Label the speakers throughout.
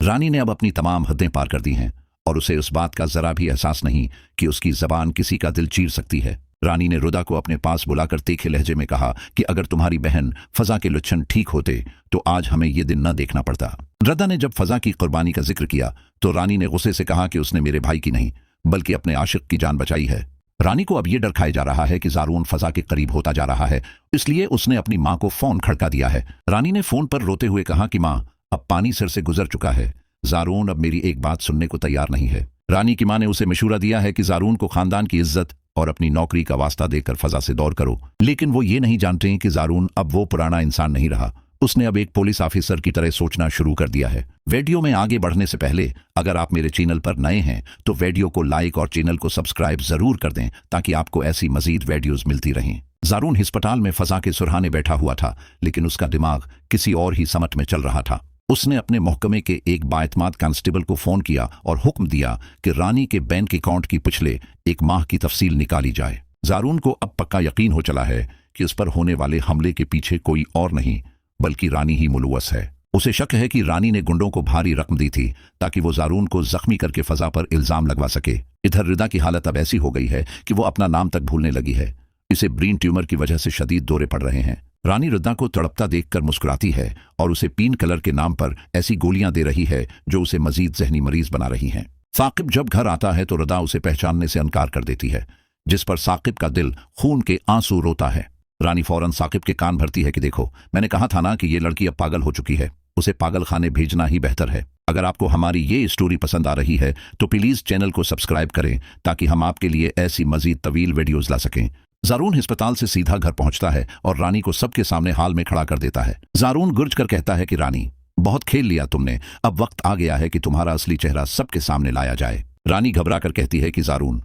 Speaker 1: रानी ने अब अपनी तमाम हदें पार कर दी हैं और उसे उस बात का जरा भी एहसास नहीं कि उसकी जबान किसी का दिल चीर सकती है। रानी ने रुदा को अपने पास बुलाकर तीखे लहजे में कहा कि अगर तुम्हारी बहन फजा के लक्षण ठीक होते तो आज हमें ये दिन न देखना पड़ता। रुदा ने जब फजा की कुर्बानी का जिक्र किया तो रानी ने गुस्से से कहा कि उसने मेरे भाई की नहीं बल्कि अपने आशिक की जान बचाई है। रानी को अब यह डर खाया जा रहा है कि ज़ारून फजा के करीब होता जा रहा है, इसलिए उसने अपनी मां को फोन खड़का दिया है। रानी ने फोन पर रोते हुए कहा कि मां, अब पानी सिर से गुजर चुका है, ज़ारून अब मेरी एक बात सुनने को तैयार नहीं है। रानी की मां ने उसे मशूरा दिया है कि ज़ारून को खानदान की इज्जत और अपनी नौकरी का वास्ता देकर फजा से दौर करो, लेकिन वो ये नहीं जानते कि ज़ारून अब वो पुराना इंसान नहीं रहा। उसने अब एक पुलिस ऑफिसर की तरह सोचना शुरू कर दिया है। वीडियो में आगे बढ़ने से पहले अगर आप मेरे चैनल पर नए हैं तो वीडियो को लाइक और चैनल को सब्सक्राइब जरूर कर दें ताकि आपको ऐसी मजीद वीडियोस मिलती रहें। ज़ारून अस्पताल में फजा के सुरहाने बैठा हुआ था, लेकिन उसका दिमाग किसी और ही समत में चल रहा था। उसने अपने महकमे के एक बाएतमाद कांस्टेबल को फोन किया और हुक्म दिया कि रानी के बैंक अकाउंट की पिछले एक माह की तफसील निकाली जाए। ज़ारून को अब पक्का यकीन हो चला है कि उस पर होने वाले हमले के पीछे कोई और नहीं बल्कि रानी ही मुलव्वस है। उसे शक है कि रानी ने गुंडों को भारी रकम दी थी ताकि वो ज़ारून को जख्मी करके फजा पर इल्जाम लगवा सके। इधर रिदा की हालत अब ऐसी हो गई है कि वो अपना नाम तक भूलने लगी है। इसे ब्रेन ट्यूमर की वजह से शदीद दौरे पड़ रहे हैं। रानी रिदा को तड़पता देखकर मुस्कुराती है और उसे पीन कलर के नाम पर ऐसी गोलियां दे रही है जो उसे मजीद जहनी मरीज बना रही हैं। साकिब जब घर आता है तो रिदा उसे पहचानने से इनकार कर देती है, जिस पर साकिब का दिल खून के आंसू रोता है। रानी फौरन साकिब के कान भरती है कि देखो, मैंने कहा था ना कि ये लड़की अब पागल हो चुकी है, उसे पागल खाने भेजना ही बेहतर है। अगर आपको हमारी ये स्टोरी पसंद आ रही है तो प्लीज चैनल को सब्सक्राइब करें ताकि हम आपके लिए ऐसी मजीद तवील वीडियोस ला सकें। ज़ारून अस्पताल से सीधा घर पहुंचता है और रानी को सबके सामने हाल में खड़ा कर देता है। ज़ारून गुर्ज कर कहता है कि रानी, बहुत खेल लिया तुमने, अब वक्त आ गया है कि तुम्हारा असली चेहरा सबके सामने लाया जाए। रानी घबरा कर कहती है कि ज़ारून,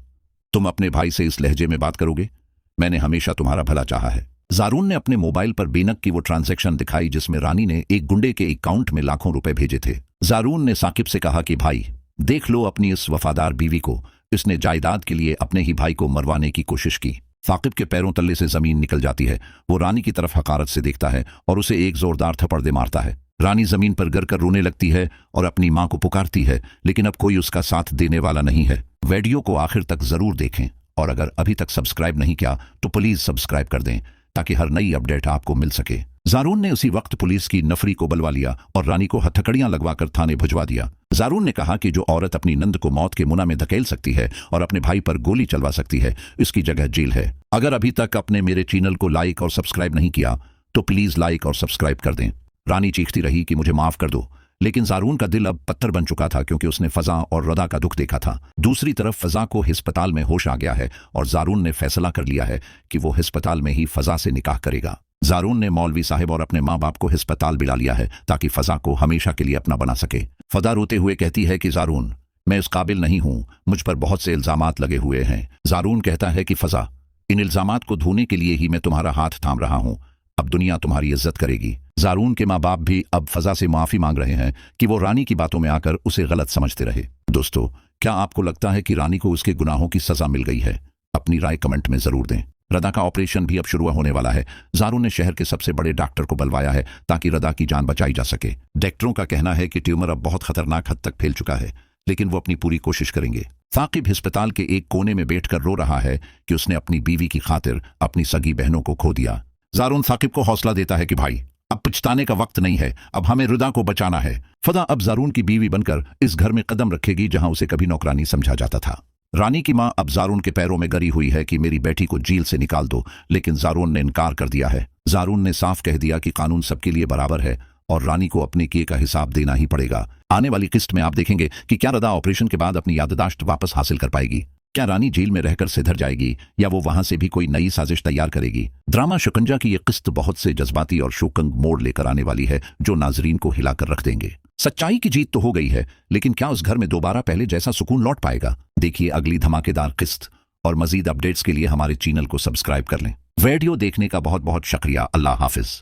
Speaker 1: तुम अपने भाई से इस लहजे में बात करोगे? मैंने हमेशा तुम्हारा भला चाहा है। ज़ारून ने अपने मोबाइल पर बेनक की वो ट्रांजैक्शन दिखाई जिसमें रानी ने एक गुंडे के अकाउंट में लाखों रुपए भेजे थे। ज़ारून ने साकिब से कहा कि भाई, देख लो अपनी इस वफादार बीवी को, इसने जायदाद के लिए अपने ही भाई को मरवाने की कोशिश की। साकिब के पैरों तले से जमीन निकल जाती है। वो रानी की तरफ हकारत से देखता है और उसे एक जोरदार थप्पड़ दे मारता है। रानी जमीन पर गिर कर रोने लगती है और अपनी मां को पुकारती है, लेकिन अब कोई उसका साथ देने वाला नहीं है। वीडियो को आखिर तक जरूर देखें और अगर अभी तक सब्सक्राइब नहीं किया तो प्लीज सब्सक्राइब कर दें ताकि हर नई अपडेट आपको मिल सके। ज़ारून ने उसी वक्त पुलिस की नफरी को बुलवा लिया और रानी को हथकड़ियां लगवाकर थाने भिजवा दिया। ज़ारून ने कहा कि जो औरत अपनी नंद को मौत के मुना में धकेल सकती है और अपने भाई पर गोली चलवा सकती है, इसकी जगह जेल है। अगर अभी तक आपने मेरे चैनल को लाइक और सब्सक्राइब नहीं किया तो प्लीज लाइक और सब्सक्राइब कर दें। रानी चीखती रही कि मुझे माफ कर दो, लेकिन ज़ारून का दिल अब पत्थर बन चुका था क्योंकि उसने फजा और रदा का दुख देखा था। दूसरी तरफ फजा को अस्पताल में होश आ गया है और ज़ारून ने फैसला कर लिया है कि वो अस्पताल में ही फजा से निकाह करेगा। ज़ारून ने मौलवी साहिब और अपने माँ बाप को अस्पताल बुला लिया है ताकि फजा को हमेशा के लिए अपना बना सके। फजा रोते हुए कहती है कि ज़ारून, मैं इस काबिल नहीं हूँ, मुझ पर बहुत से इल्जामात लगे हुए हैं। ज़ारून कहता है कि फजा, इन इल्जामात को धोने के लिए ही मैं तुम्हारा हाथ थाम रहा हूँ, अब दुनिया तुम्हारी इज्जत करेगी। ज़ारून के माँ बाप भी अब फजा से माफी मांग रहे हैं कि वो रानी की बातों में आकर उसे गलत समझते रहे। दोस्तों, क्या आपको लगता है कि रानी को उसके गुनाहों की सजा मिल गई है? अपनी राय कमेंट में जरूर दें। रदा का ऑपरेशन भी अब शुरू होने वाला है। ज़ारून ने शहर के सबसे बड़े डॉक्टर को बुलवाया है ताकि रदा की जान बचाई जा सके। डॉक्टरों का कहना है कि ट्यूमर अब बहुत खतरनाक हद तक फैल चुका है, लेकिन वो अपनी पूरी कोशिश करेंगे। साकिब अस्पताल के एक कोने में बैठकर रो रहा है कि उसने अपनी बीवी की खातिर अपनी सगी बहनों को खो दिया। ज़ारून साकिब को हौसला देता है कि भाई, अब पछताने का वक्त नहीं है, अब हमें रिदा को बचाना है। फजा अब ज़ारून की बीवी बनकर इस घर में कदम रखेगी जहां उसे कभी नौकरानी समझा जाता था। रानी की मां अब ज़ारून के पैरों में गरी हुई है कि मेरी बेटी को जेल से निकाल दो, लेकिन ज़ारून ने इनकार कर दिया है। ज़ारून ने साफ कह दिया कि कानून सबके लिए बराबर है और रानी को अपने किए का हिसाब देना ही पड़ेगा। आने वाली किस्त में आप देखेंगे कि क्या रदा ऑपरेशन के बाद अपनी याददाश्त वापस हासिल कर पाएगी, क्या रानी जेल में रहकर सिधर जाएगी या वो वहां से भी कोई नई साजिश तैयार करेगी। ड्रामा शिकंजा की ये किस्त बहुत से जज्बाती और शोकंग मोड़ लेकर आने वाली है जो नाजरीन को हिलाकर रख देंगे। सच्चाई की जीत तो हो गई है, लेकिन क्या उस घर में दोबारा पहले जैसा सुकून लौट पाएगा? देखिए अगली धमाकेदार किस्त और मजीद अपडेट्स के लिए हमारे चैनल को सब्सक्राइब कर लें। वीडियो देखने का बहुत बहुत शुक्रिया। अल्लाह हाफिज।